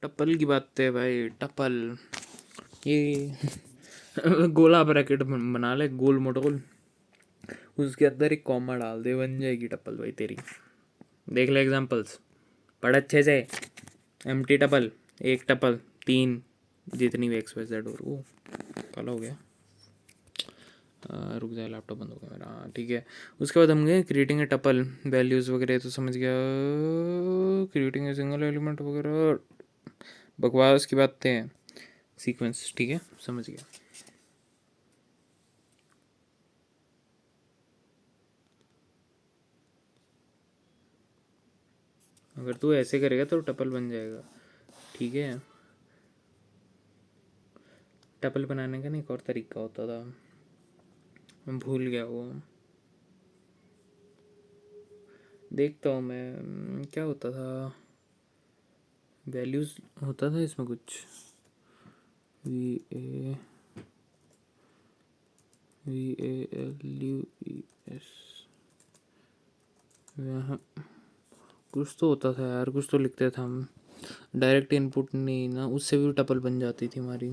Tuple की बात है भाई, टपल ये गोला ब्रैकेट बना ले, गोल मोटोल, उसके अंदर एक कॉमा डाल दे, बन जाएगी टपल भाई तेरी। देख ले एग्जांपल्स, पढ़ अच्छे से। एम्प्टी टपल, एक टपल, तीन, जितनी भी एक्स वाई जेड और वो काला हो गया। रुक जाए, लैपटॉप बंद हो गया मेरा। हाँ ठीक है। उसके बाद हम गए क्रिएटिंग ए टपल, वैल्यूज़ वगैरह तो समझ गया, क्रिएटिंग ए सिंगल एलिमेंट वगैरह बकवास की बातें हैं। सीक्वेंस ठीक है, समझ गया। अगर तू ऐसे करेगा तो टपल बन जाएगा, ठीक है। टपल बनाने का ना एक और तरीका होता था, मैं भूल गया वो, देखता हूँ मैं क्या होता था। वैल्यूज़ होता था इसमें कुछ, VA VALUES, यहाँ कुछ तो होता था यार, कुछ तो लिखते थे हम। डायरेक्ट इनपुट नहीं ना, उससे भी टपल बन जाती थी हमारी।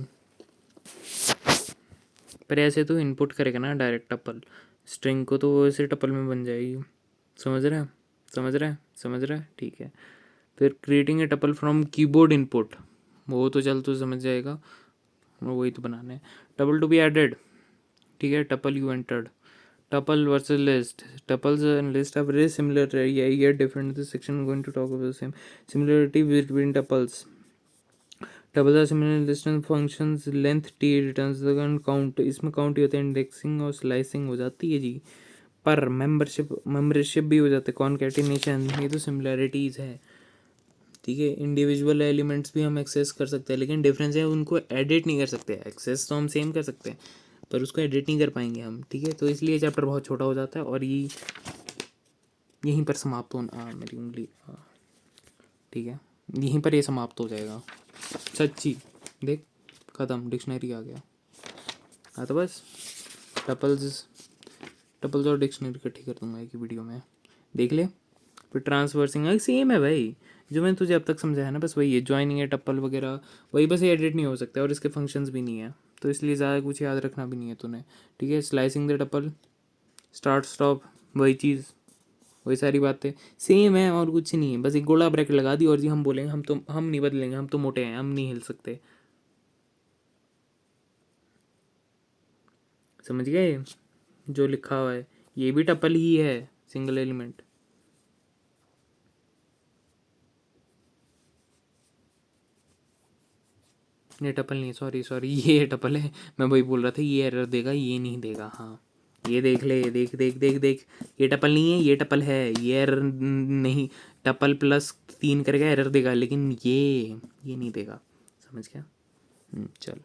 पर ऐसे तो इनपुट करेगा ना डायरेक्ट टपल, स्ट्रिंग को, तो वो ऐसे टपल में बन जाएगी। समझ रहा है, समझ रहा है, समझ रहा है, ठीक है। फिर creating a tuple from keyboard input, वो तो चल तो समझ जाएगा, वही तो बनाना है। टपल टू बी एडेड, ठीक है। Tuple you entered, tuple versus list. Tuples and list are very similar, yet different. This section I'm going to talk about the same similarity between tuples. Tuples are similar in list and functions length t returns the count. इसमें count ही होता है, indexing और slicing हो जाती है जी, पर membership भी हो जाता है, concatenation, ये तो similarities है, ठीक है। इंडिविजुअल एलिमेंट्स भी हम एक्सेस कर सकते हैं, लेकिन डिफरेंस है उनको एडिट नहीं कर सकते। एक्सेस तो हम सेम कर सकते हैं, पर उसको एडिट नहीं कर पाएंगे हम, ठीक है। तो इसलिए चैप्टर बहुत छोटा हो जाता है, और ये यहीं पर समाप्त होना, मेरी उंगली, ठीक है, यहीं पर ये समाप्त हो जाएगा। सच्ची देख, ख़त्म, डिक्शनरी आ गया। हाँ तो बस टपल्स टपल्स और डिक्शनरी इकट्ठी कर दूंगा एक वीडियो में, देख ले। फिर ट्रांसवर्सिंग सेम है भाई, जो मैंने तुझे अब तक समझाया ना, बस वही है। ज्वाइनिंग है, टप्पल वगैरह वही, बस ये एडिट नहीं हो सकता, और इसके फंक्शंस भी नहीं है, तो इसलिए ज़्यादा कुछ याद रखना भी नहीं है तूने, ठीक है। Slicing the tuple, start stop, वही चीज़, वही सारी बातें सेम है, और कुछ नहीं है। बस एक गोला ब्रैकेट लगा दी, और जी हम बोलेंगे हम नहीं बदलेंगे, हम तो मोटे हैं, हम नहीं हिल सकते। समझ गए जो लिखा हुआ है, ये भी टप्पल ही है, सिंगल एलिमेंट। ये टपल नहीं, सॉरी ये टपल है, मैं वही बोल रहा था, ये एरर देगा, ये नहीं देगा। हाँ ये देख ले, देख देख देख देख, ये टपल नहीं है, ये टपल है, ये एरर नहीं। टपल प्लस 3 करेगा एरर देगा, लेकिन ये नहीं देगा, समझ गया। चल,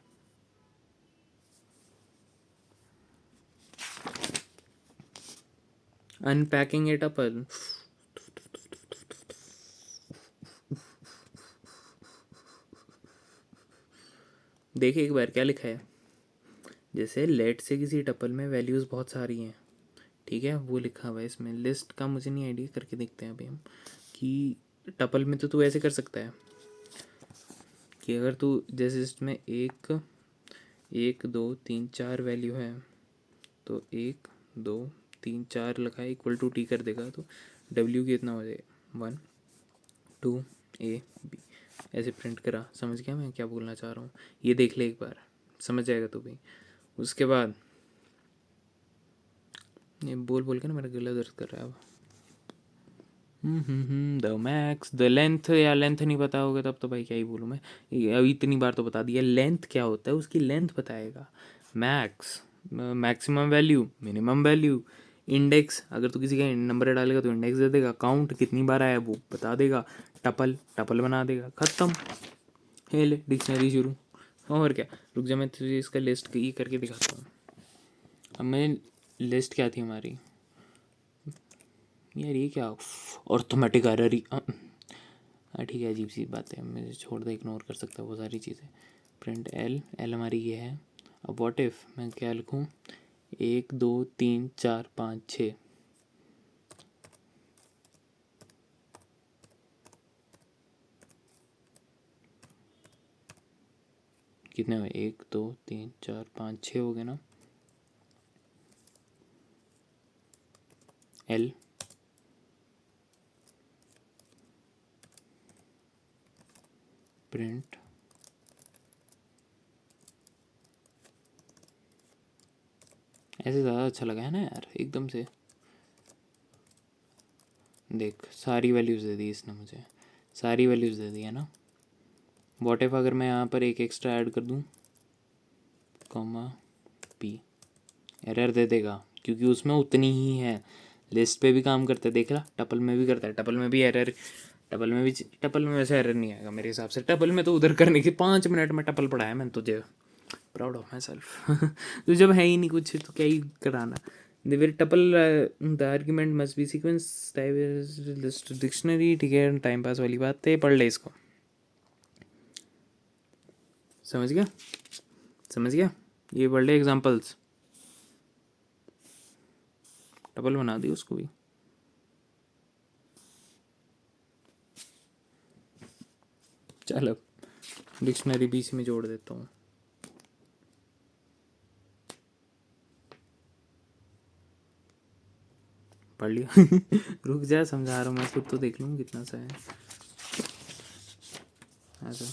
अनपैकिंग ए टपल, देखे एक बार क्या लिखा है। जैसे लेट से किसी टपल में वैल्यूज़ बहुत सारी हैं, ठीक है, वो लिखा हुआ है इसमें। लिस्ट का मुझे नहीं आइडिया, करके देखते हैं अभी हम, कि टपल में तो तू ऐसे कर सकता है कि अगर तू जैसे इसमें एक 1 2 3 4 वैल्यू है, तो 1 2 3 4 लिखा है, इक्वल टू टी कर देगा, तो डब्ल्यू कितना हो जाएगा, 1 2 A B, ऐसे प्रिंट करा। समझ गया मैं क्या बोलना चाह रहा हूँ, ये देख ले एक बार, समझ जाएगा तू भी। उसके बाद ये बोल बोल के ना मेरा गला दर्द कर रहा है अब। द मैक्स द लेंथ, या लेंथ नहीं पता होगा तब तो भाई क्या ही बोलूँ मैं, अभी इतनी बार तो बता दिया। लेंथ क्या होता है, उसकी लेंथ बताएगा। Max, maximum value, minimum value. Index, अगर तू किसी का नंबर डालेगा तो इंडेक्स दे देगा। काउंट कितनी बार आया वो बता देगा। टपल टपल बना देगा, ख़त्म। है ले डिक्शनरी शुरू, और क्या। रुक जा, मैं तुझे इसका लिस्ट ये करके दिखाता हूँ। अब मैं लिस्ट क्या थी हमारी यार, ये क्या ऑर्थोमेटिक एरर ही, ठीक है, अजीब सी बात है, मैं छोड़ दे, इग्नोर कर सकता हूँ वो सारी चीज़ें। प्रिंट एल, एल हमारी ये है। अब व्हाट इफ़ मैं क्या लिखूँ, 1 2 3 4 5 6, कितने हुए, 1 2 3 4 5 6 हो गए ना। एल प्रिंट ऐसे ज़्यादा अच्छा लगा है ना यार एकदम से। देख सारी वैल्यूज़ दे दी इसने मुझे, सारी वैल्यूज़ दे दी है ना। वॉट इफ अगर मैं यहाँ पर एक एक्स्ट्रा ऐड कर दूँ, कॉमा पी, एरर दे देगा क्योंकि उसमें उतनी ही है। लिस्ट पे भी काम करता है, देख रहा, टपल में भी करता है, टपल में भी एरर, टपल में वैसे एरर नहीं आएगा मेरे हिसाब से। टपल में तो उधर करने के 5 मिनट में टपल पढ़ाया मैंने तुझे, प्राउड ऑफ माई सेल्फ। तो जब है ही नहीं कुछ तो क्या ही कराना। फिर tuple the argument must be sequence type list dictionary, ठीक है, टाइम पास वाली बात है, पढ़ ले इसको। समझ गया, समझ गया, ये पढ़ ले एग्जाम्पल्स, टपल बना दी उसको भी। चल अब डिक्शनरी भी इसी में जोड़ देता हूँ। पढ़ लिया। रुक जा, समझा रहा हूँ मैं, खुद तो देख लूँ कितना सा है। ऐसा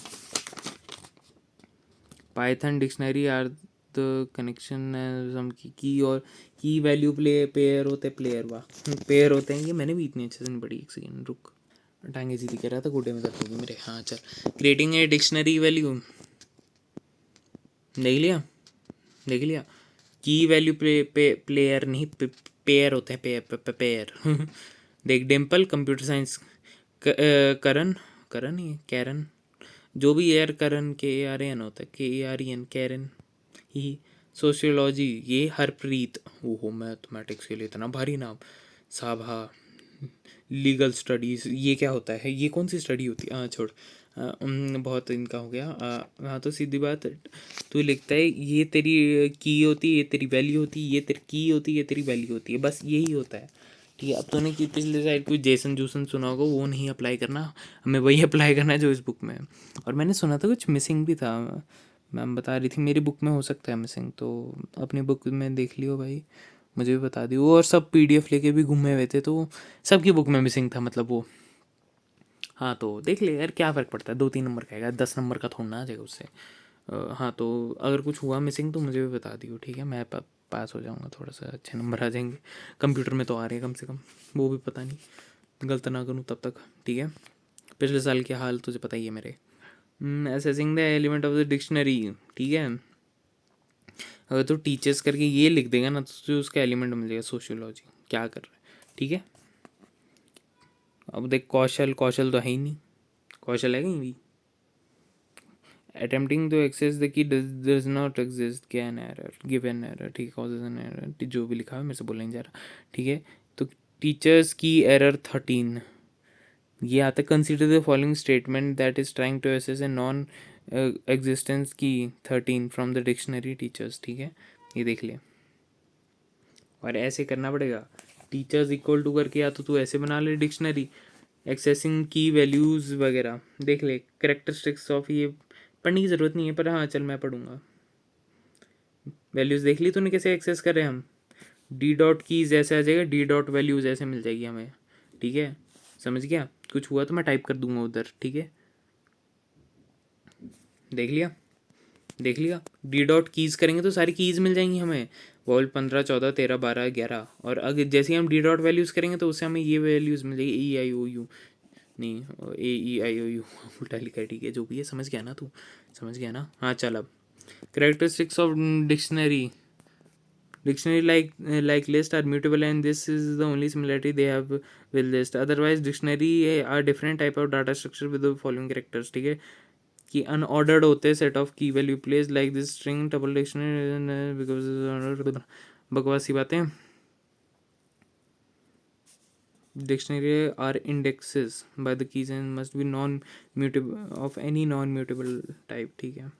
Python dictionary are the connection की और की वैल्यू पेयर होते हैं, प्लेयर वाह पेयर होते हैं। ये मैंने भी इतनी अच्छे से नहीं पढ़ी, एक सेकेंड रुक, टांगे सीधी कह रहा था, गोडे में दर्द होगी मेरे। हाँ चल, क्रिएटिंग ए डिक्शनरी वैल्यू, देख लिया, देख लिया। की वैल्यू प्लेयर नहीं, पेयर होते हैं, पेयर। देख डिम्पल कंप्यूटर साइंस, करण, करण ही कैरन, जो भी एयर करण KARN होता है, KARN कैरन ही। सोशियोलॉजी ये हरप्रीत, ओहो मैथमेटिक्स के लिए इतना भारी नाम। साभा लीगल स्टडीज़, ये क्या होता है, ये कौन सी स्टडी होती है, हाँ छोड़, बहुत इनका हो गया। हाँ तो सीधी बात, तू लिखता है ये तेरी की होती है, ये तेरी वैल्यू होती है, ये तेरी की होती है, ये तेरी वैल्यू होती है, बस यही होता है। ठीक है, अब तूने कि पिछले साइड कोई जेसन जूसन सुना होगा, वो नहीं अप्लाई करना, हमें वही अप्लाई करना है जो इस बुक में है। और मैंने सुना था कुछ मिसिंग भी था, मैम बता रही थी मेरी बुक में हो सकता है मिसिंग, तो अपनी बुक में देख लियो भाई, मुझे भी बता दियो। और सब PDF लेके भी घूमे हुए थे, तो सबकी बुक में मिसिंग था मतलब वो। हाँ तो देख ले यार, क्या फ़र्क पड़ता है, 2-3 नंबर का आएगा, 10 नंबर का थोड़ा ना आ जाएगा उससे। हाँ तो अगर कुछ हुआ मिसिंग तो मुझे भी बता दियो, ठीक है, मैं पास हो जाऊँगा, थोड़ा सा अच्छे नंबर आ जाएंगे। कंप्यूटर में तो आ रहे हैं कम से कम, वो भी पता नहीं गलत ना करूँ तब तक, ठीक है। पिछले साल के हाल तुझे पता ही है मेरे। Assessing the element of the dictionary, ठीक है। अगर तू टीचर्स करके ये लिख देगा ना, तो तुझे उसका एलिमेंट मिल जाएगा सोशियोलॉजी, क्या कर रहा है, ठीक है। अब देख कौशल, कौशल तो है ही नहीं, कौशल है कहीं भी। Attempting to access the key does not exist, क्या an error, give an error, ठीक है, कॉजेज एन एरर, जो भी लिखा है मेरे से बोलने नहीं जा रहा, ठीक है। तो टीचर्स की एरर 13, ये आता है consider the following statement that is trying to access a non existence key 13 from the dictionary teachers, ठीक है, ये देख ले। और ऐसे करना पड़ेगा, टीचर्स इक्वल टू करके, या तो तू ऐसे बना ले डिक्शनरी, एक्सेसिंग की वैल्यूज़ वगैरह देख ले, करेक्टरिस्टिक्स ऑफ, ये पढ़ने की ज़रूरत नहीं है पर हाँ चल मैं पढ़ूंगा। वैल्यूज़ देख ली तूने कैसे एक्सेस करें हम, डी डॉट कीज ऐसे आ जाएगा, डी डॉट वैल्यूज़ ऐसे मिल जाएगी हमें, ठीक है, समझ गया। कुछ हुआ तो मैं टाइप कर दूंगा उधर, ठीक है, देख लिया, देख लिया। डी डॉट कीज़ करेंगे तो सारी कीज़ मिल जाएंगी हमें, वॉल 15 14 13 12 11, और अगर जैसे ही हम डी डॉट वैल्यूज़ करेंगे तो उससे हमें ये वैल्यूज़ मिल जाएगी, EIOU नहीं, AEIOU उल्टा लिखा है, ठीक है, जो भी है समझ गया ना तू, समझ गया ना। हाँ चल अब characteristics of dictionary like list are mutable and this is the only similarity they have with list, otherwise dictionary are different type of data structure with the following characters, ठीक है, कि अनऑर्डर्ड होते हैं, set of key value place like this string double dictionary, because बकवासी बातें। Dictionary are indexes by the keys and must be non mutable of any non mutable type, ठीक है।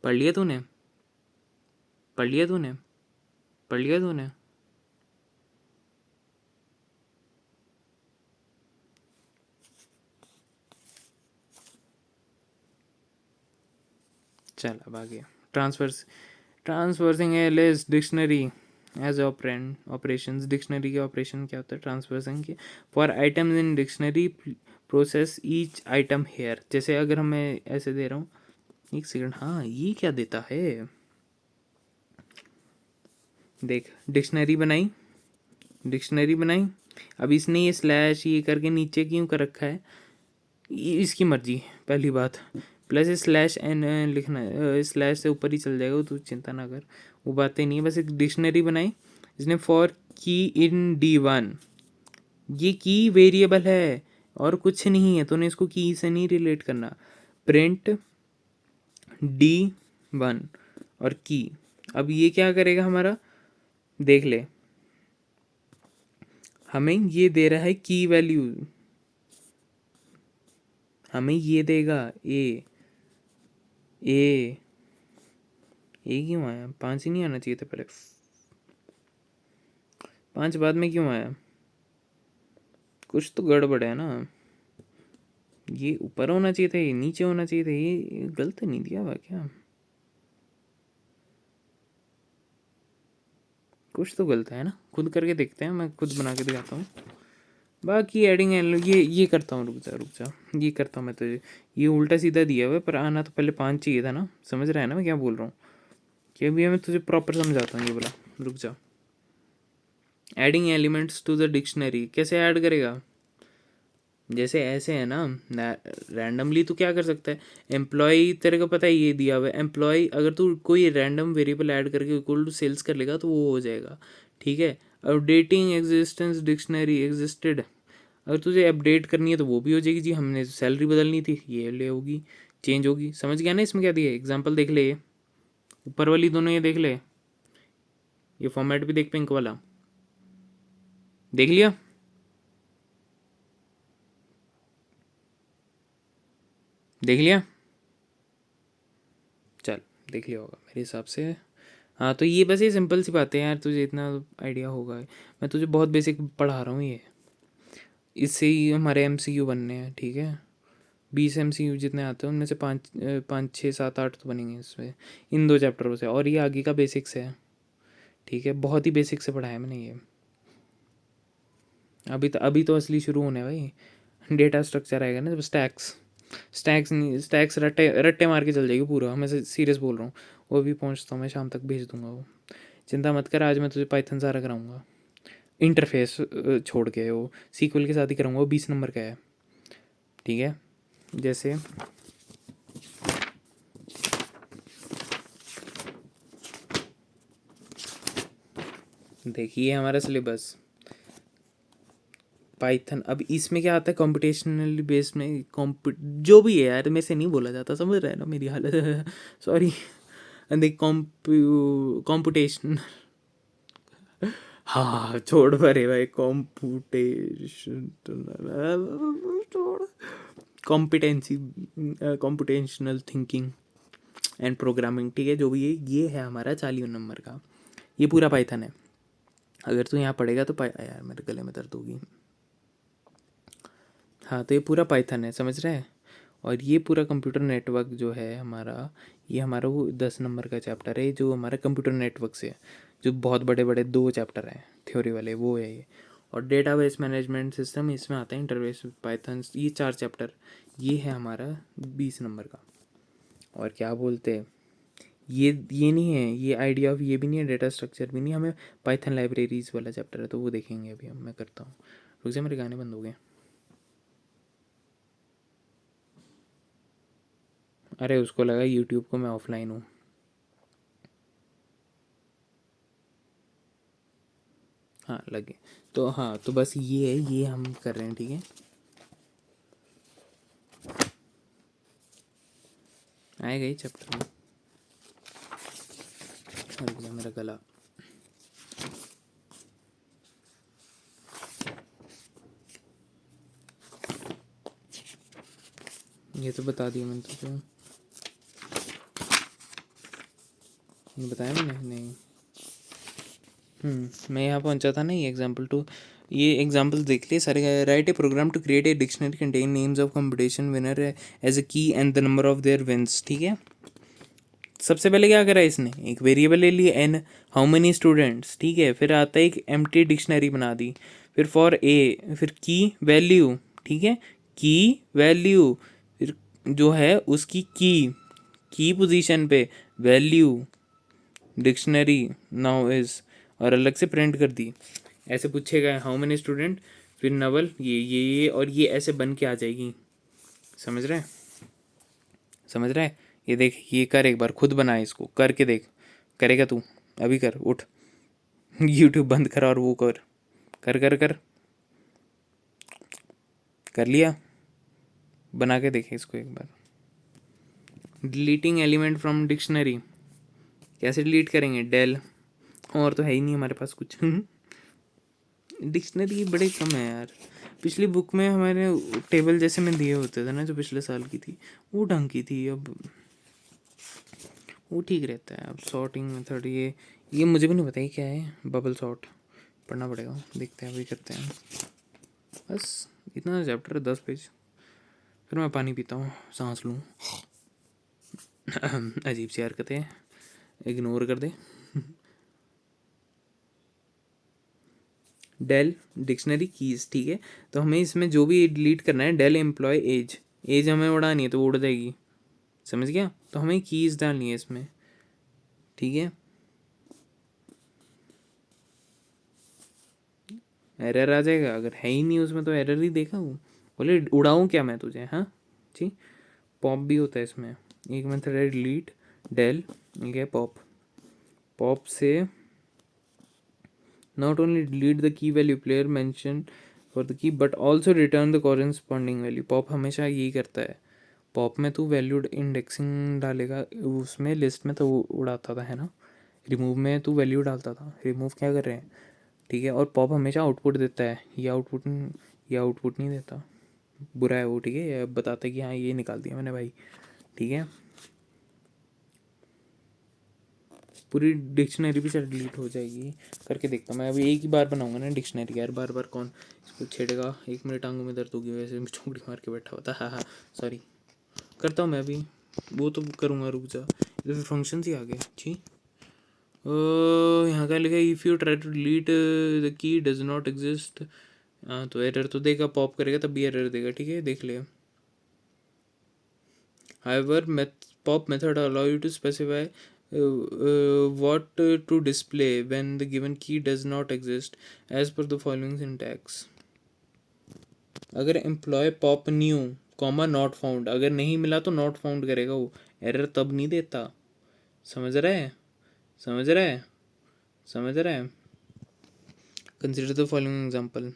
पढ़ लिया तूने, पढ़ लिया तूने, पढ़ लिया तूने। चल अब आगे transversing a list dictionary as operations. Dictionary के ऑपरेशन क्या होता है ट्रांसवर्सिंग के? For items in dictionary process each item here. जैसे अगर मैं ऐसे दे रहा हूँ, एक सेकंड, हाँ ये क्या देता है, देख डिक्शनरी बनाई, अब इसने ये स्लैश ये करके नीचे क्यों कर रखा है, ये इसकी मर्जी है पहली बात। प्लस स्लैश एन लिखना है, स्लैश से ऊपर ही चल जाएगा, तो चिंता ना कर, वो बातें नहीं है। बस एक डिक्शनरी बनाई इसने फॉर की इन D1। ये की वेरिएबल है और कुछ नहीं है, तूने इसको की से नहीं रिलेट करना। प्रिंट D1 और की। अब ये क्या करेगा हमारा, देख ले, हमें ये दे रहा है की वैल्यू, हमें ये देगा ए क्यों आया, 5 ही नहीं आना चाहिए था पहले, 5 बाद में क्यों आया, कुछ तो गड़बड़ है ना। ये ऊपर होना चाहिए था, ये नीचे होना चाहिए था, ये गलत नहीं दिया हुआ क्या, कुछ तो गलत है ना। खुद करके देखते हैं, मैं खुद बना के दिखाता हूँ। बाकी एडिंग ये करता हूँ, रुक जा ये करता हूँ मैं तुझे। ये उल्टा सीधा दिया हुआ है, पर आना तो पहले 5 चाहिए था ना, समझ रहा है ना मैं क्या बोल रहा हूँ, कि अभी मैं तुझे प्रॉपर समझाता हूँ ये बोला। रुक जा, adding elements to the dictionary कैसे ऐड करेगा, जैसे ऐसे है ना, रैंडमली तो क्या कर सकता है, एम्प्लॉय तेरे को पता है ये दिया हुआ है एम्प्लॉय, अगर तू कोई रैंडम वेरिएबल ऐड करके इक्वल टू सेल्स कर लेगा तो वो हो जाएगा, ठीक है। अपडेटिंग एग्जिस्टेंस डिक्शनरी एग्जिस्टेड, अगर तुझे अपडेट करनी है तो वो भी हो जाएगी, जी हमने सैलरी बदलनी थी ये ले होगी, चेंज होगी, समझ गया ना। इसमें क्या दिया एग्जाम्पल देख ले, ये ऊपर वाली दोनों ये देख ले, ये फॉर्मेट भी देख पिंक वाला, देख लिया, देख लिया, चल देख लिया होगा मेरे हिसाब से। हाँ तो ये बस ये सिंपल सी बातें हैं यार, तुझे इतना आइडिया होगा, मैं तुझे बहुत बेसिक पढ़ा रहा हूँ ये, इससे ही हमारे MCQ बनने हैं, ठीक है। 20 MCQ जितने आते हैं उनमें से 5 6 7 8 तो बनेंगे इसमें, इन 2 चैप्टरों से, और ये आगे का बेसिक्स है, ठीक है। बहुत ही बेसिक से पढ़ाया मैंने ये, अभी तो असली शुरू होने है भाई। डेटा स्ट्रक्चर आएगा ना जब, स्टैक्स नहीं, स्टैक्स रट्टे रट्टे मार के चल जाएगी पूरा, मैं सीरियस बोल रहा हूँ। वो भी पहुँचता हूँ मैं, शाम तक भेज दूंगा वो, चिंता मत कर। आज मैं तुझे पाइथन सारा कराऊंगा, इंटरफेस छोड़ के, वो सीक्वल के साथ ही कराऊंगा, वो 20 नंबर का है, ठीक है। जैसे देखिए हमारा सिलेबस पाइथन, अब इसमें क्या आता है कंप्यूटेशनली बेस्ड में, जो भी है यार, मेरे से नहीं बोला जाता, समझ रहा है ना मेरी हालत सॉरी। देख कॉम्पुटेशन हाँ छोड़ परे भाई, कॉम्पुटेशन छोड़, competency computational thinking and programming, ठीक है, जो भी है ये है हमारा 40 नंबर का, ये पूरा पाइथन है। अगर तू यहाँ पढ़ेगा तो यार मेरे गले में दर्द होगी। हाँ तो ये पूरा पाइथन है, समझ रहे हैं। और ये पूरा कंप्यूटर नेटवर्क जो है हमारा, ये हमारा वो 10 नंबर का चैप्टर है, जो हमारा कंप्यूटर नेटवर्क से है, जो बहुत बड़े बड़े 2 चैप्टर हैं थ्योरी वाले, वो है ये। और डेटाबेस मैनेजमेंट सिस्टम इसमें आता है, इंटरफेस पाइथन, ये 4 चैप्टर, ये है हमारा 20 नंबर का। और क्या बोलते हैं, ये नहीं है, ये आइडिया ऑफ ये भी नहीं है, डेटा स्ट्रक्चर भी नहीं, हमें पाइथन लाइब्रेरीज वाला चैप्टर है, तो वो देखेंगे अभी हम, मैं करता हूँ। रुक जा, मेरे गाने बंद हो गए। अरे उसको लगा यूट्यूब को मैं ऑफलाइन हूँ। हाँ लगे, तो हाँ तो बस ये है, ये हम कर रहे हैं, ठीक है। आएगा ही चैप्टर में, रुक जा मेरा गला, ये तो बता दिया मैंने तुझे, ये बताया मैंने नहीं। मैं यहाँ पहुँचा था ना, ये एग्जाम्पल टू, ये एग्जाम्पल देख लिए सारे। Write a program to create a dictionary contain names of competition winner as a key and the number of their wins, ठीक है। सबसे पहले क्या करा इसने, एक वेरिएबल ले लिया एन, हाउ मेनी स्टूडेंट्स, ठीक है। फिर आता है एक एम्प्टी डिक्शनरी बना दी, फिर फॉर ए, फिर की वैल्यू, ठीक है, की वैल्यू, फिर जो है उसकी की पोजीशन पे वैल्यू डिक्शनरी नाउ इज, और अलग से प्रिंट कर दी। ऐसे पूछेगा हाउ मेनी स्टूडेंट, फिर नवल ये और ये ऐसे बन के आ जाएगी। समझ रहे हैं, समझ रहा है। ये देख, ये कर, एक बार खुद बना, इसको करके देख। करेगा तू, अभी कर, उठ यूट्यूब बंद कर और वो कर, कर कर कर, कर लिया, बना के देखे इसको एक बार। डिलीटिंग एलिमेंट फ्रॉम डिक्शनरी, कैसे डिलीट करेंगे, डेल, और तो है ही नहीं हमारे पास कुछ डिक्शनरी बड़े कम है यार। पिछली बुक में हमारे टेबल जैसे में दिए होते थे ना, जो पिछले साल की थी, वो ढंग की थी। अब वो ठीक रहता है। अब सॉर्टिंग मेथड, ये मुझे भी नहीं पता ये क्या है, बबल सॉर्ट पढ़ना पड़ेगा, देखते हैं अभी, करते हैं। बस इतना चैप्टर है, 10 पेज। फिर मैं पानी पीता हूँ, सांस लूँ अजीब सी हरकतें, इग्नोर कर दे। डेल डिक्शनरी कीज, ठीक है। तो हमें इसमें जो भी डिलीट करना है, डेल एम्प्लॉय एज, एज हमें उड़ानी है तो वो उड़ जाएगी, समझ गया। तो हमें कीज डालनी है इसमें, ठीक है। एरर आ जाएगा, अगर है ही नहीं उसमें तो एरर ही देखा वो, बोले उड़ाऊँ क्या मैं तुझे, हाँ जी। पॉप भी होता है इसमें, एक मेथड है डिलीट डेल, ठीक है, पॉप, पॉप से not only delete the key value player mentioned for the key but also return the corresponding value। Pop हमेशा यही करता है। पॉप में तू वैल्यूड इंडेक्सिंग डालेगा, उसमें लिस्ट में तो उड़ाता था, है ना। रिमूव में तू वैल्यू डालता था, रिमूव क्या कर रहे हैं, ठीक है। और पॉप हमेशा आउटपुट देता है, ये आउटपुट नहीं देता, बुरा है वो, ठीक है। ये बताता है कि हाँ ये निकाल दिया मैंने भाई, ठीक है। पूरी डिक्शनरी भी शायद डिलीट हो जाएगी, करके देखता हूँ मैं। अभी एक ही बार बनाऊंगा ना डिक्शनरी, यार बार बार कौन इसको छेड़ेगा। एक मेरे टांगों में दर्द होगी, वैसे मैं चौकड़ी मार के बैठा होता, हाँ हाँ सॉरी। करता हूँ मैं अभी, वो तो करूँगा, रुक जा। इधर फिर फंक्शन ही आ गए, जी। यहाँ का लिखा if you try to delete the key does not exist, हाँ तो एरर तो देगा, पॉप करेगा तब भी एरर देगा, ठीक है, देख लिया। However, pop method allow you to specify what to display when the given key does not exist as per the following syntax। अगर employ pop new comma not found, अगर नहीं मिला तो नॉट फाउंड करेगा वो, एरर तब नहीं देता। समझ रहा है, समझ रहा है, समझ रहा है। Consider the following example,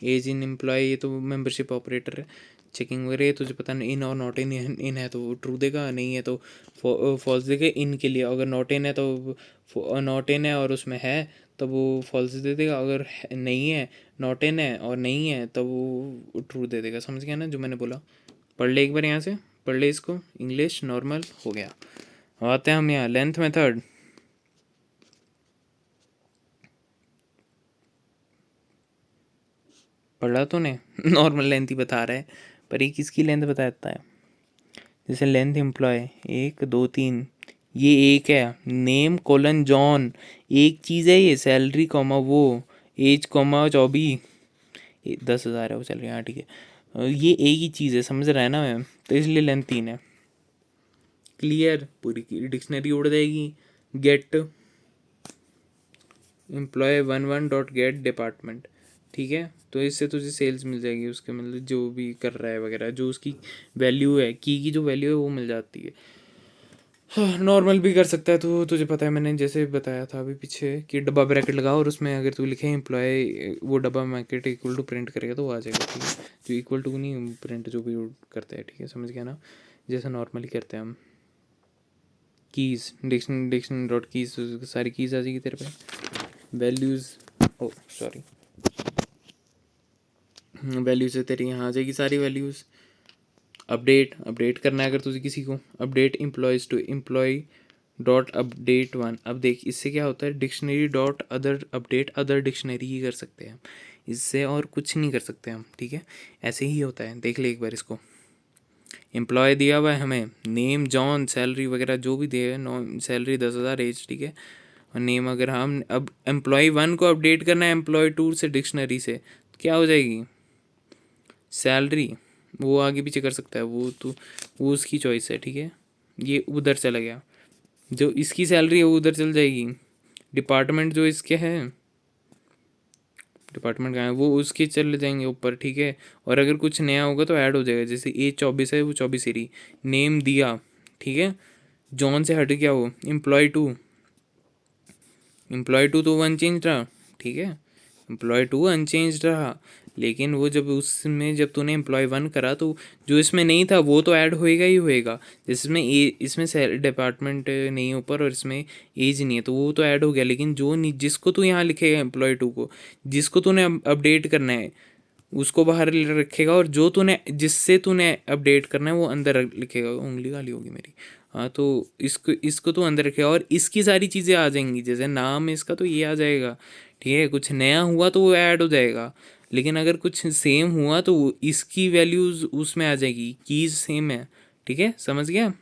as in employ, ये तो मेंबरशिप ऑपरेटर है, चेकिंग वगैरह तुझे पता नहीं, इन और नॉट इन, इन है तो ट्रू देगा, नहीं है तो फॉल्स देगा। इन के लिए अगर नॉट इन है तो नॉट इन है और उसमें है तब वो फॉल्स दे देगा, अगर नहीं है, नॉट इन है और नहीं है तब वो ट्रू दे देगा। समझ गया ना जो मैंने बोला। पढ़ ले एक बार, यहाँ से पढ़ ले इसको, इंग्लिश नॉर्मल हो गया। अब आते हैं हम यहाँ लेंथ मेथड। पढ़ा तूने नॉर्मल लेंथ ही बता रहा है, पर ये किसकी लेंथ बताता है। जैसे लेंथ एम्प्लॉय 1 2 3, ये एक है, नेम कोलन जॉन एक चीज़ है, ये सैलरी कॉमा वो, एज कॉमा 24, 10,000 है वो सैलरी, हाँ ठीक है। ये एक ही चीज़ है, समझ रहा है ना मैम, तो इसलिए लेंथ 3 है। क्लियर, पूरी की डिक्शनरी उड़ जाएगी। Get employ 11 dot get department, ठीक है। तो इससे तुझे सेल्स मिल जाएगी उसके, मतलब जो भी कर रहा है वगैरह, जो उसकी वैल्यू है, की जो वैल्यू है वो मिल जाती है। हाँ, नॉर्मल भी कर सकता है, तो तुझे पता है मैंने जैसे बताया था अभी पीछे कि डब्बा ब्रैकेट लगाओ और उसमें अगर तू लिखे एम्प्लॉय, वो डब्बा ब्रैकेट इक्वल टू प्रिंट करेगा तो वो आ जाएगा, ठीक है। जो इक्वल टू नहीं, प्रिंट जो भी करते हैं, ठीक है, समझ गया ना, जैसे नॉर्मली करते हैं हम। कीज़ डिक्शन डॉट कीज़, सारी कीज़ आ जाएगी तेरे पे। वैल्यूज़, ओ सॉरी, वैल्यूज़ से तेरी यहाँ आ जाएगी सारी वैल्यूज़। अपडेट करना है अगर तुझे किसी को, update employees to employ dot update 1। अब देख इससे क्या होता है, dictionary dot other update other dictionary ही कर सकते हैं, इससे और कुछ नहीं कर सकते हम, ठीक है। ऐसे ही होता है, देख ले एक बार इसको। एम्प्लॉय दिया हुआ है हमें, नेम जॉन, सैलरी वगैरह जो भी दिए है, सैलरी 10,000, एज ठीक है, और नेम। अगर हम अब एम्प्लॉय 1 को अपडेट करना है एम्प्लॉय 2 से डिक्शनरी से, तो क्या हो जाएगी, सैलरी। वो आगे पीछे कर सकता है, वो तो वो उसकी चॉइस है, ठीक है। ये उधर चला गया, जो इसकी सैलरी है वो उधर चल जाएगी। डिपार्टमेंट जो इसके है, डिपार्टमेंट कहाँ है, वो उसके चले जाएंगे ऊपर, ठीक है। और अगर कुछ नया होगा तो ऐड हो जाएगा, जैसे एज 24 है वो 24 ही रही, नेम दिया, ठीक है। जॉन से हट गया वो, एम्प्लॉय 2 तो अनचेंज रहा, ठीक है, एम्प्लॉय 2 अनचेंज रहा। लेकिन वो जब उसमें जब तूने एम्प्लॉय 1 करा तो जो इसमें नहीं था वो तो ऐड होएगा ही होएगा। जिसमें इसमें डिपार्टमेंट नहीं है ऊपर और इसमें एज नहीं है, तो वो तो ऐड हो गया। लेकिन जो नहीं, जिसको तू यहाँ लिखेगा एम्प्लॉय 2 को, जिसको तूने अपडेट करना है उसको बाहर रखेगा, और जो तूने जिससे तूने अपडेट करना है वो अंदर लिखेगा। उंगली गाली होगी मेरी। हाँ, तो इसको इसको तो अंदर रखेगा और इसकी सारी चीज़ें आ जाएंगी, जैसे नाम इसका तो ये आ जाएगा, ठीक है। कुछ नया हुआ तो वो ऐड हो जाएगा, लेकिन अगर कुछ सेम हुआ तो इसकी वैल्यूज़ उसमें आ जाएगी, कीज सेम है, ठीक है, समझ गया।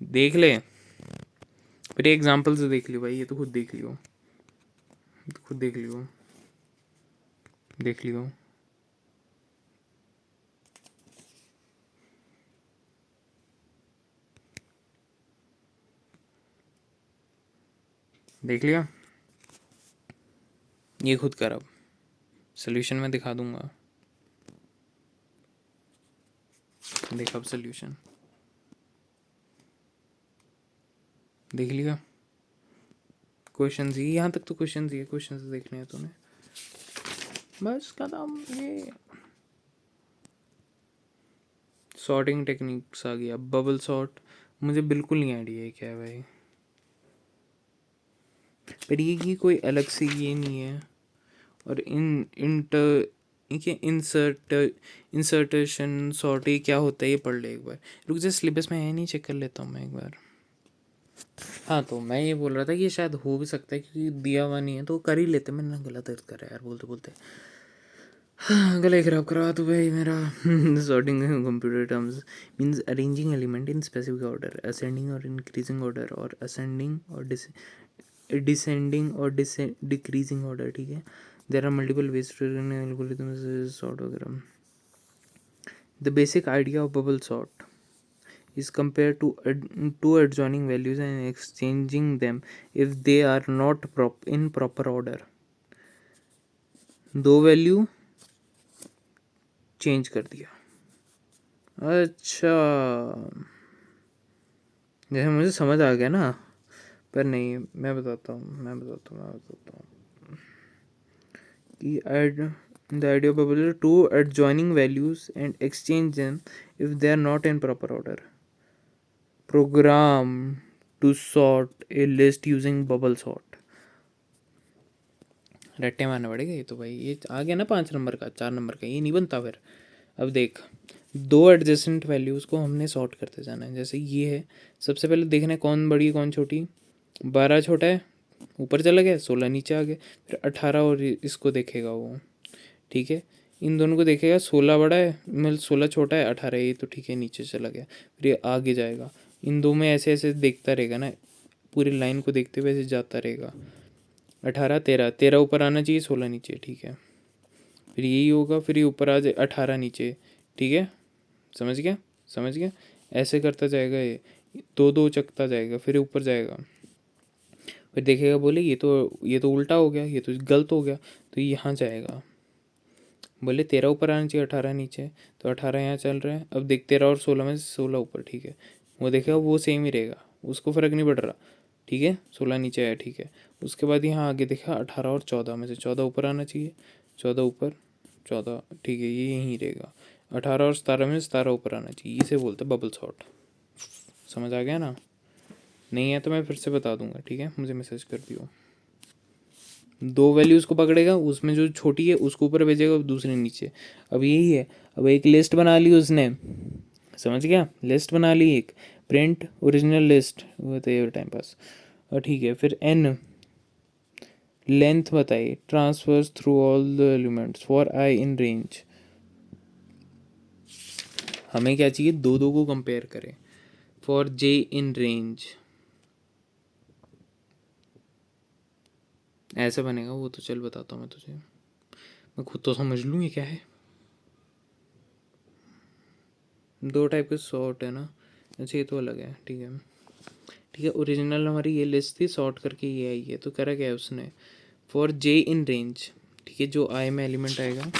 देख ले, फिर एग्जाम्पल से देख लियो भाई, ये तो खुद देख लियो, खुद देख लियो, देख लियो। देख लिया, ये खुद कर। अब सोल्यूशन में दिखा दूंगा, देख अब सोल्यूशन देख लिया। क्वेश्चन ही यहाँ तक, तो क्वेश्चन ही है, क्वेश्चन देखने हैं तूने, बस खत्म। ये सॉर्टिंग टेक्निक्स आ गया, बबल सॉर्ट, मुझे बिल्कुल नहीं आइडिया है क्या है भाई, पर ये की कोई अलग से ये नहीं है। और इंसर्टेशन सॉर्ट ये क्या होता है ये पढ़ ले एक बार, रुक जा, सिलेबस में है नहीं, चेक कर लेता हूँ मैं एक बार। हाँ, तो मैं ये बोल रहा था कि ये शायद हो भी सकता है क्योंकि दिया हुआ नहीं है तो कर ही लेते। मैंने गलत दर्द करा यार बोलते बोलते, हाँ, गला खराब करा तो भाई मेरा। Sorting computer terms means arranging element in specific order, ascending और इंक्रीजिंग ऑर्डर, और असेंडिंग और डिसेंडिंग और डिक्रीजिंग ऑर्डर, ठीक है। There are multiple ways to algorithm sort वगैरह। The basic idea of bubble sort is compared to two adjoining values and exchanging them if they are not in proper order. दो value change कर दिया, अच्छा, जैसे मुझे समझ आ गया ना, पर नहीं, मैं बताता हूँ कि the idea of bubble is two adjoining values and exchange them if they are not in proper order. Program to sort a list using bubble sort. Ratte मारने पड़ेगा ये तो भाई, ये आ गया ना 5 नंबर का, 4 नंबर का ये नहीं बनता फिर। अब देख, दो एडजेसेंट वैल्यूज़ को हमने सॉर्ट करते जाना है। जैसे ये है, सबसे पहले देखना है कौन बड़ी है कौन छोटी। 12 छोटा है, ऊपर चला गया, 16 नीचे आ गया। फिर 18 और इसको देखेगा वो, ठीक है। इन दोनों को देखेगा, 16 बड़ा है, मतलब 16 छोटा है, 18 ये तो ठीक है, नीचे चला गया। फिर ये आगे जाएगा, इन दो में ऐसे ऐसे देखता रहेगा ना, पूरी लाइन को देखते हुए ऐसे जाता रहेगा। 18 13, 13 ऊपर आना चाहिए, 16 नीचे, ठीक है। फिर यही होगा, फिर ये ऊपर आ जाए, 18 नीचे, ठीक है, समझ गया, समझ गया। ऐसे करता जाएगा, ये दो दो चकता जाएगा, फिर ऊपर जाएगा। फिर देखेगा, बोले ये तो उल्टा हो गया, ये तो गलत हो गया, तो यहाँ जाएगा। बोले 13 ऊपर आना चाहिए, 18 नीचे, तो 18 यहाँ चल रहा है। अब देख 13 और 16 में से 16 ऊपर, ठीक है। वो देखेगा वो सेम ही रहेगा, उसको फ़र्क नहीं पड़ रहा, ठीक है। 16 नीचे आया, ठीक है। उसके बाद यहाँ आगे देखा 18 और 14 में से 14 ऊपर आना चाहिए, 14 ऊपर, 14, ठीक है, ये यहीं रहेगा। 18 और 17 में से 17 ऊपर आना चाहिए, इसे बोलते हैं बबल सॉर्ट। समझ आ गया ना? नहीं है तो मैं फिर से बता दूंगा, ठीक है, मुझे मैसेज कर दियो। दो वैल्यूज़ को पकड़ेगा, उसमें जो छोटी है उसको ऊपर भेजेगा, दूसरे नीचे। अब यही है, अब एक लिस्ट बना ली उसने, समझ गया, लिस्ट बना ली एक, प्रिंट ओरिजिनल लिस्ट, वो तो ये टाइम पास, और ठीक है। फिर एन लेंथ बताइए, transfers through all the elements for I in range. हमें क्या चाहिए, दो दो को कंपेयर करें। फॉर जे इन रेंज ऐसे बनेगा वो, तो चल बताता हूँ मैं तुझे, मैं खुद तो समझ लूँ ये क्या है। दो टाइप के सॉर्ट है ना, अच्छा ये तो अलग है, ठीक है ठीक है। ओरिजिनल हमारी ये लिस्ट थी, सॉर्ट करके ये आई है, तो करा क्या है उसने, फॉर जे इन रेंज, ठीक है, जो आई में एलिमेंट आएगा,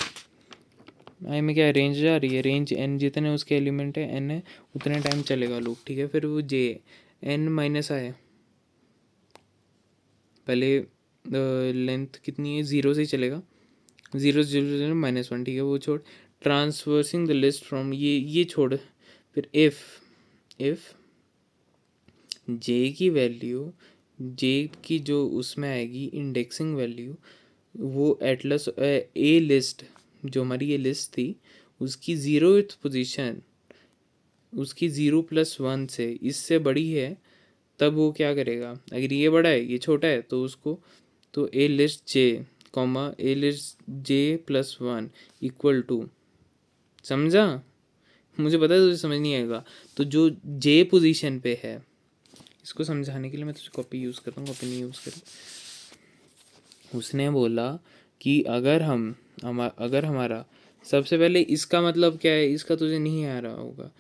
आई में क्या है, रेंज जा रही है, रेंज एन जितने उसके एलिमेंट है एन है उतने टाइम चलेगा लूप, ठीक है। फिर वो जे एन माइनस आई, पहले लेंथ कितनी है, ज़ीरो से ही चलेगा, ज़ीरो जीरो जीरो -1, ठीक है, वो छोड़। ट्रांसवर्सिंग द लिस्ट फ्रॉम, ये छोड़। फिर इफ़ जे की वैल्यू, जे की जो उसमें आएगी इंडेक्सिंग वैल्यू, वो एटलस ए लिस्ट, जो हमारी ये लिस्ट थी उसकी 0th पोजीशन उसकी 0+1 से इससे बड़ी है, तब वो क्या करेगा, अगर ये बड़ा है ये छोटा है तो उसको, तो a list j comma a list J+1 equal to, समझा, मुझे पता है तुझे समझ नहीं आएगा, तो जो जे पोजीशन पे है, इसको समझाने के लिए मैं तुझे कॉपी यूज़ करता हूँ, कॉपी नहीं यूज़ करूँ। उसने बोला कि अगर हमारा सबसे पहले, इसका मतलब क्या है, इसका तुझे नहीं आ रहा होगा,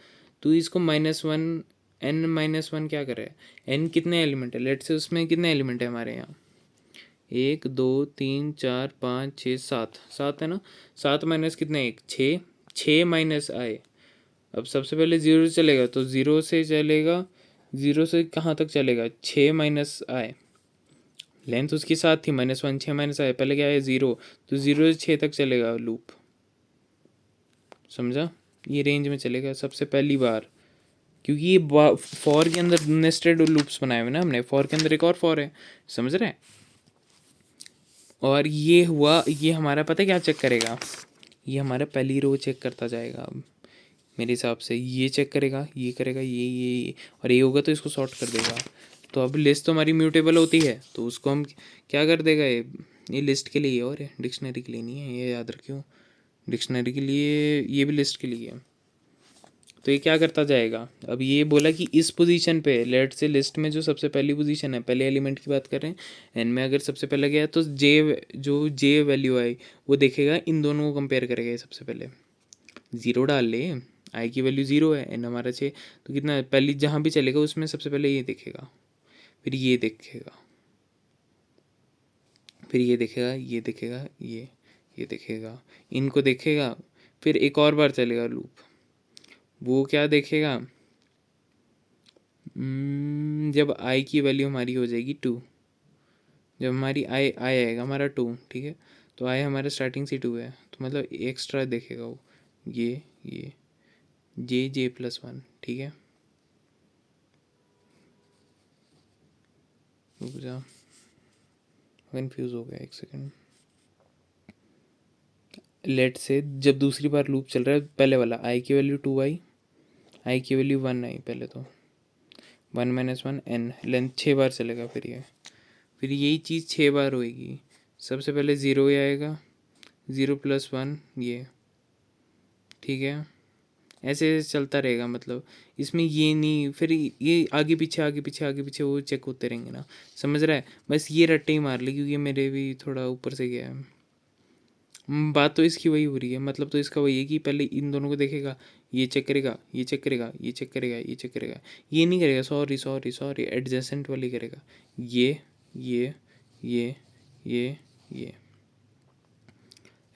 तो इसको -1, n-1 क्या करे, n कितने एलिमेंट है, लेट से उसमें कितने एलिमेंट है हमारे यहाँ, 1 2 3 4 5 6 7, 7 है ना, 7 माइनस कितने, 1 6, 6 माइनस आए। अब सबसे पहले ज़ीरो से चलेगा, तो ज़ीरो से चलेगा, ज़ीरो से कहाँ तक चलेगा, 6 माइनस आए, लेंथ उसकी 7 थी, -1 6 माइनस आए, पहले क्या है ज़ीरो, तो ज़ीरो से 6 तक चलेगा लूप, समझा, ये रेंज में चलेगा सबसे पहली बार, क्योंकि ये फॉर के अंदर नेस्टेड लूप्स बनाए हुए ना हमने, फॉर के अंदर एक और फॉर है, समझ रहे हैं। और ये हुआ, ये हमारा पता है क्या चेक करेगा, ये हमारा पहली रो चेक करता जाएगा, अब मेरे हिसाब से ये चेक करेगा, ये करेगा, ये और ये होगा तो इसको सॉर्ट कर देगा। तो अब लिस्ट तो हमारी म्यूटेबल होती है, तो उसको हम क्या कर देगा, ये लिस्ट के लिए और है, डिक्शनरी के लिए नहीं है, ये याद रखियो, डिक्शनरी के लिए, ये भी लिस्ट के लिए है। तो ये क्या करता जाएगा, अब ये बोला कि इस पोजीशन पे, लेट से लिस्ट में जो सबसे पहली पोजीशन है, पहले एलिमेंट की बात कर रहे हैं, एन में अगर सबसे पहले गया तो जे वैल्यू आई वो देखेगा, इन दोनों को कंपेयर करेगा, ये सबसे पहले ज़ीरो डाल ले, आई की वैल्यू ज़ीरो है, एन हमारा 6, तो कितना है, पहले जहाँ भी चलेगा उसमें सबसे पहले ये देखेगा, फिर ये देखेगा, फिर ये देखेगा, ये देखेगा, ये देखेगा, इनको देखेगा, फिर एक और बार चलेगा लूप, वो क्या देखेगा, जब आई की वैल्यू हमारी हो जाएगी 2, जब हमारी आई आएगा हमारा 2, ठीक है, तो आई हमारा स्टार्टिंग से 2 है, तो मतलब एक्स्ट्रा देखेगा वो, ये J+1, ठीक है, रुक जा, कन्फ्यूज़ हो गया, एक सेकेंड। लेट से जब दूसरी बार लूप चल रहा है, पहले वाला आई की वैल्यू 2 आई की वैल्यू 1 आई, पहले तो 1 - 1 n, लेंथ 6 बार चलेगा, फिर यही चीज़ 6 बार होएगी, सबसे पहले ज़ीरो ही आएगा, 0+1 ये, ठीक है, ऐसे चलता रहेगा, मतलब इसमें ये नहीं, फिर ये आगे पीछे आगे पीछे आगे पीछे वो चेक होते रहेंगे ना, समझ रहा है, बस ये रट्टे ही मार ले, क्योंकि मेरे भी थोड़ा ऊपर से गया है। बात तो इसकी वही हो रही है, मतलब तो इसका वही है कि पहले इन दोनों को देखेगा, ये चेक करेगा, ये चेक करेगा, ये चेक करेगा, ये चेक करेगा, ये नहीं करेगा, सॉरी सॉरी सॉरी, एडजेसेंट वाली करेगा, ये ये ये ये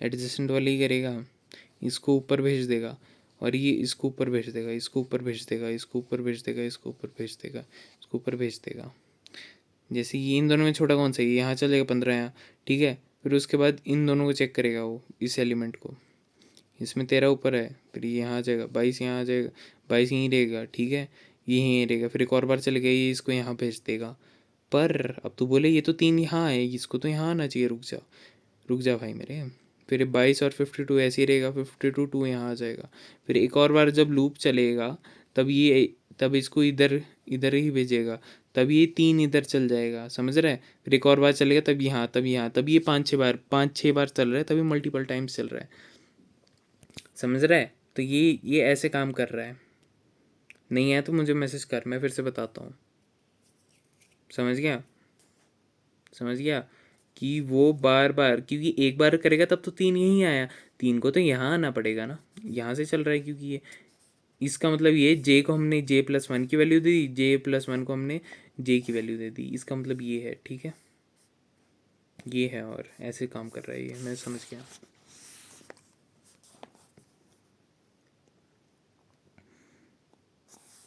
एडजेसेंट वाली ही करेगा, इसको ऊपर भेज देगा, और ये इसको ऊपर भेज देगा, इसको ऊपर भेज देगा, इसको ऊपर भेज देगा, इसको ऊपर भेज देगा, इसको ऊपर भेज देगा, जैसे ये इन दोनों में छोटा कौन सा है, यहाँ चलेगा 15 यहाँ, ठीक है, फिर उसके बाद इन दोनों को चेक करेगा वो, इस एलिमेंट को, इसमें 13 ऊपर है, फिर ये यहाँ आ जाएगा 22, यहाँ आ जाएगा 22, यहीं रहेगा, ठीक है, ये यहीं रहेगा, फिर एक और बार चलेगा, ये इसको यहाँ भेज देगा। पर अब तू बोले ये तो 3 यहाँ है, इसको तो यहाँ आना चाहिए, रुक जा भाई मेरे, फिर 22 और 52 ऐसे ही रहेगा, 52 2 यहाँ आ जाएगा, फिर एक और बार जब लूप चलेगा, तब इसको इधर इधर ही भेजेगा, तब ये 3 इधर चल जाएगा, समझ रहा है, फिर एक और बार चलेगा, तब यहाँ तब यहाँ, तब ये 5 6 बार चल रहा है, तभी मल्टीपल टाइम्स चल रहा है, समझ रहा है। तो ये ऐसे काम कर रहा है। नहीं है तो मुझे मैसेज कर, मैं फिर से बताता हूँ। समझ गया? समझ गया कि वो बार बार, क्योंकि एक बार करेगा तब तो 3 यहीं आया, 3 को तो यहाँ आना पड़ेगा ना, यहाँ से चल रहा है क्योंकि ये, इसका मतलब ये जे को हमने J+1 की वैल्यू दी, J+1 को हमने जे की वैल्यू दे दी, इसका मतलब ये है। ठीक है, ये है और ऐसे काम कर रहा है ये, मैं समझ गया।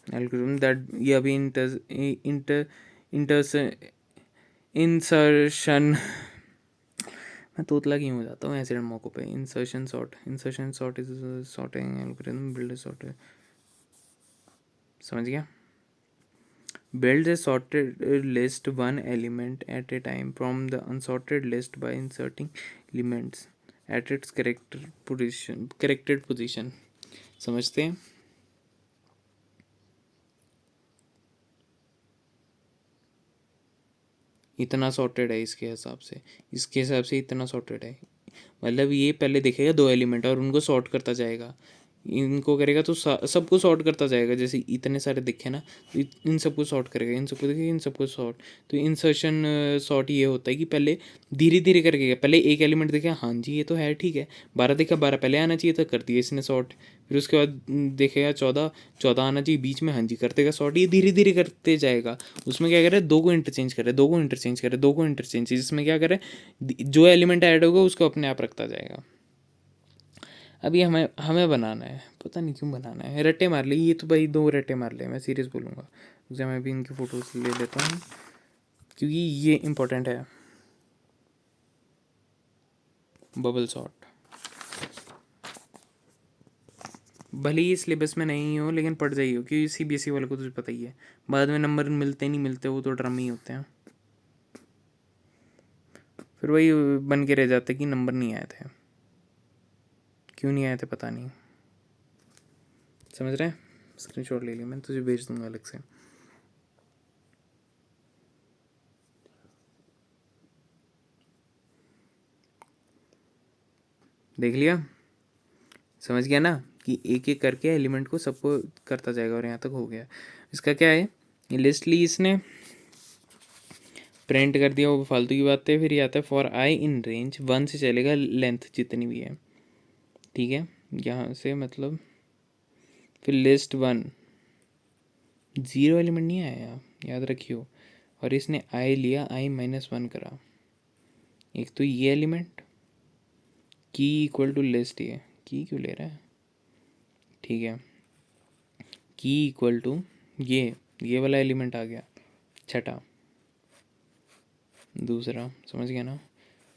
एल्गोरिथम दैट, ये अभी इंसर्शन मैं तोतला क्यों हो जाता हूँ ऐसे मौक़ों पे। Insertion sort is sorting algorithm build sort, समझ गया? Build a sorted list one element at a time from the unsorted list by inserting elements at its corrected position। समझते हैं? इतना सॉर्टेड है इसके हिसाब से इतना सॉर्टेड है, मतलब ये पहले देखेगा 2 एलिमेंट और उनको सॉर्ट करता जाएगा, इनको करेगा तो सबको सॉर्ट करता जाएगा। जैसे इतने सारे दिखे ना, तो इन सबको सॉर्ट करेगा, इन सबको देखेगा, इन सबको सॉर्ट। तो इंसर्शन सॉर्ट ये होता है कि पहले धीरे धीरे करके, पहले एक एलिमेंट देखेगा, हाँ जी ये तो है ठीक है, 12 देखा, 12 पहले आना चाहिए था, कर दिया इसने सॉर्ट। फिर उसके बाद देखेगा 14, 14 आना चाहिए बीच में, हाँ जी कर देगा सॉर्ट। ये धीरे धीरे करते जाएगा। उसमें क्या करे, 2 को इंटरचेंज करे, 2 को इंटरचेंज करे, 2 को इंटरचेंज, जिसमें क्या करे, जो एलिमेंट ऐड होगा उसको अपने आप रखता जाएगा। अभी हमें हमें बनाना है, पता नहीं क्यों बनाना है, रट्टे मार ले ये तो भाई, 2 रट्टे मार ले, मैं सीरियस बोलूँगा। जब मैं भी इनकी फ़ोटोज़ ले लेता हूँ क्योंकि ये इम्पोर्टेंट है। बबल सॉर्ट भले ही सिलेबस में नहीं हो लेकिन पढ़ जाइए, क्योंकि CBSE वाले को तुझे पता ही है, बाद में नंबर मिलते नहीं मिलते, वो तो ड्रामे ही होते हैं। फिर वही बन के रह जाते कि नंबर नहीं आए थे, क्यों नहीं आए थे पता नहीं। समझ रहे हैं? स्क्रीनशॉट ले लिया मैं, तुझे भेज दूंगा अलग से। देख लिया? समझ गया ना कि एक एक करके एलिमेंट को सबको करता जाएगा, और यहाँ तक हो गया। इसका क्या है, लिस्ट ली इसने, प्रिंट कर दिया, वो फालतू की बात है। फिर ये आता है फॉर आई इन रेंज 1 से चलेगा लेंथ जितनी भी है, ठीक है, यहाँ से मतलब। फिर लिस्ट 1 0 एलिमेंट नहीं आया, याद रखियो। और इसने आई लिया, I-1 करा। एक तो ये एलिमेंट की इक्वल टू लिस्ट, ये की क्यों ले रहा है, ठीक है, की इक्वल टू ये वाला एलिमेंट आ गया, छठा, दूसरा, समझ गया ना।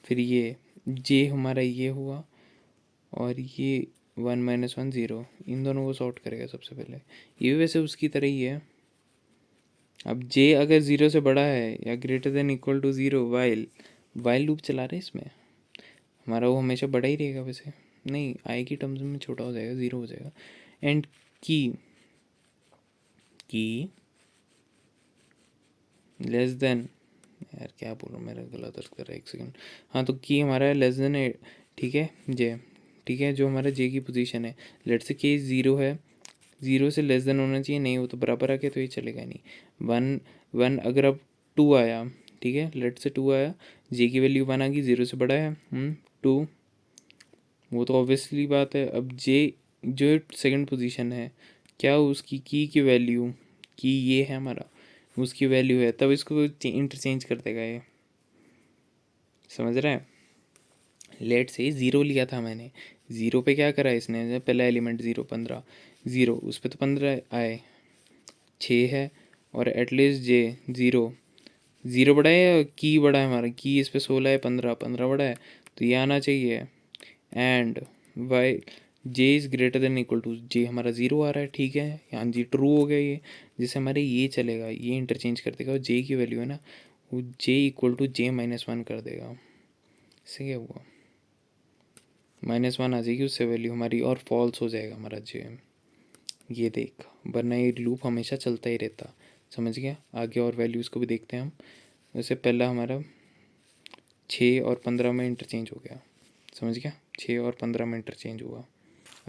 फिर ये जे हमारा ये हुआ, और ये 1-1 0, इन दोनों को सॉर्ट करेगा सबसे पहले। ये भी वैसे उसकी तरह ही है। अब जे अगर 0 से बड़ा है या greater than equal to 0, while loop चला रहे हैं इसमें, हमारा वो हमेशा बड़ा ही रहेगा। वैसे नहीं, आई की टर्म्स में छोटा हो जाएगा, 0 हो जाएगा। एंड की लेस देन, यार क्या बोलूँ, मेरा गला दर्द कर रहा है, एक सेकंड। हाँ, तो की हमारा लेस देन, ठीक है, जे, ठीक है, जो हमारा जे की पोजीशन है, लेट से के 0 है, 0 से लेस देन होना चाहिए, नहीं वो तो बराबर आके तो ये चलेगा नहीं। 1 अगर अब 2 आया, ठीक है, लेट से 2 आया, जे की वैल्यू 1 आ गई, 0 से बड़ा है 2, वो तो ऑब्वियसली बात है। अब जे जो सेकंड पोजीशन है, क्या उसकी की वैल्यू, की ये है हमारा, उसकी वैल्यू है, तब इसको इंटरचेंज कर देगा ये। समझ रहा है? लेट से 0 लिया था मैंने, 0 पे क्या करा इसने, पहला एलिमेंट 0 15, 0 उस पर तो 15 आए, 6 है, और एटलीस्ट जे 0 बड़ा है या की बड़ा है, हमारा की इस पर 16 है, 15 बड़ा है, तो ये आना चाहिए। And y j is greater than equal to, j हमारा 0 आ रहा है, ठीक है, हाँ जी ट्रू हो गया ये, जिससे हमारे ये चलेगा, ये इंटरचेंज कर देगा, और जे की वैल्यू है ना, वो जे इक्वल टू J-1 कर देगा। इससे क्या हुआ, -1 आ जाएगी उससे वैल्यू हमारी, और फॉल्स हो जाएगा हमारा जे। ये देख, वरना ये लूप हमेशा चलता ही रहता। समझ गया? आगे और वैल्यूज़ को भी देखते हैं हम। वैसे पहला हमारा 6 और 15 में इंटरचेंज हो गया, समझ गया, 6 और 15 में इंटरचेंज हुआ।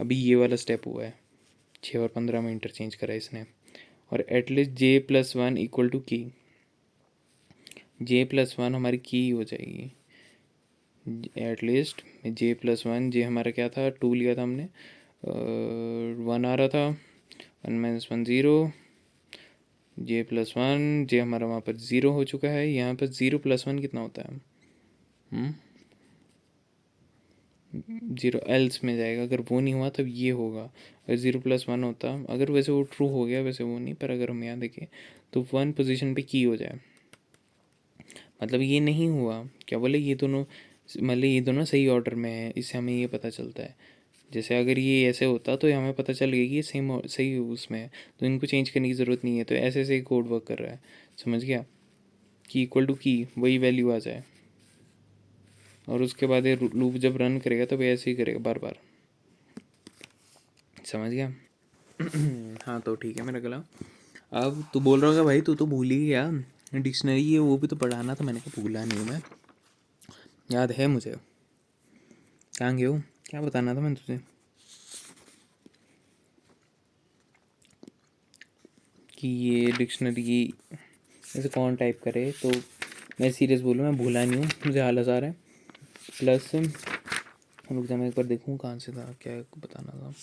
अभी ये वाला स्टेप हुआ है, 6 और 15 में इंटरचेंज करा इसने। और एटलीस्ट J+1 इक्वल टू की, J+1 हमारी की हो जाएगी। एटलीस्ट J+1, J हमारा क्या था, 2 लिया था हमने, 1 आ रहा था, 1 - 1 0, J+1, J हमारा वहाँ पर 0 हो चुका है। यहाँ पर 0+1 कितना होता है, 0 एल्स में जाएगा। अगर वो नहीं हुआ तब ये होगा। अगर 0+1 होता, अगर वैसे वो ट्रू हो गया, वैसे वो नहीं, पर अगर हम यहाँ देखें तो 1 पोजीशन पे की हो जाए, मतलब ये नहीं हुआ। क्या बोले, ये दोनों, मतलब ये दोनों सही ऑर्डर में है, इससे हमें ये पता चलता है। जैसे अगर ये ऐसे होता तो हमें पता चल गया कि ये सेम सही उसमें है, तो इनको चेंज करने की ज़रूरत नहीं है। तो ऐसे ऐसे कोड वर्क कर रहा है, समझ गया, की इक्वल टू की वही वैल्यू आ जाए, और उसके बाद ये लूप जब रन करेगा तब ऐसे ही करेगा बार बार, समझ गया। हाँ तो ठीक है मेरा गला। अब तू बोल रहा होगा भाई तू तो भूल ही गया, डिक्शनरी है वो भी तो पढ़ाना था। मैंने कहा भूला नहीं हूँ मैं, याद है मुझे। कहाँ गए हो, क्या बताना था मैंने तुझे, कि ये डिक्शनरी ऐसे कौन टाइप करे। तो मैं सीरियस बोलूँ, मैं भूला नहीं हूँ, मुझे आलस आ रहा है। प्लस रुक जा, मैं एक बार देखूँ कहाँ से था, क्या बताना था।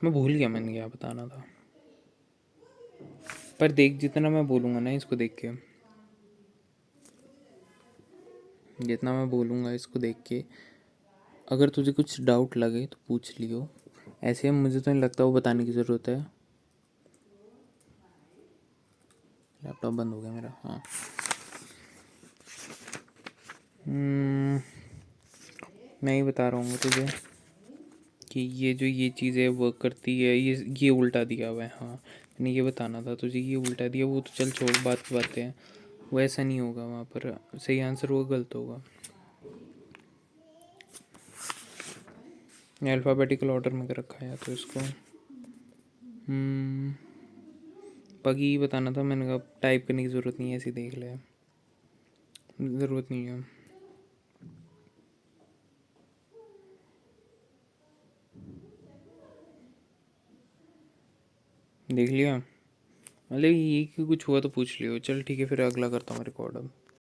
मैं भूल गया मैंने क्या बताना था। पर देख, जितना मैं बोलूँगा ना इसको देख के, जितना मैं बोलूँगा इसको देख के, अगर तुझे कुछ डाउट लगे तो पूछ लियो। ऐसे मुझे तो नहीं लगता वो बताने की ज़रूरत है। लैपटॉप बंद हो गया मेरा, हाँ। मैं ही बता रहा हूँ तुझे कि ये जो ये चीज़ें वर्क करती है, ये उल्टा दिया हुआ है। हाँ मैंने ये बताना था तुझे, ये उल्टा दिया, वो तो चल छोड़, बात की बातें हैं, वो ऐसा नहीं होगा। वहाँ पर सही आंसर होगा, गलत होगा। अल्फ़ाबेटिकल ऑर्डर में कर रखा है तो इसको बाकी बताना था। मैंने कहा टाइप करने की ज़रूरत नहीं है, ऐसे देख ले, ज़रूरत नहीं है। देख लिया, मतलब ये कि कुछ हुआ तो पूछ लियो। चल ठीक है, फिर अगला करता हूँ रिकॉर्ड अब।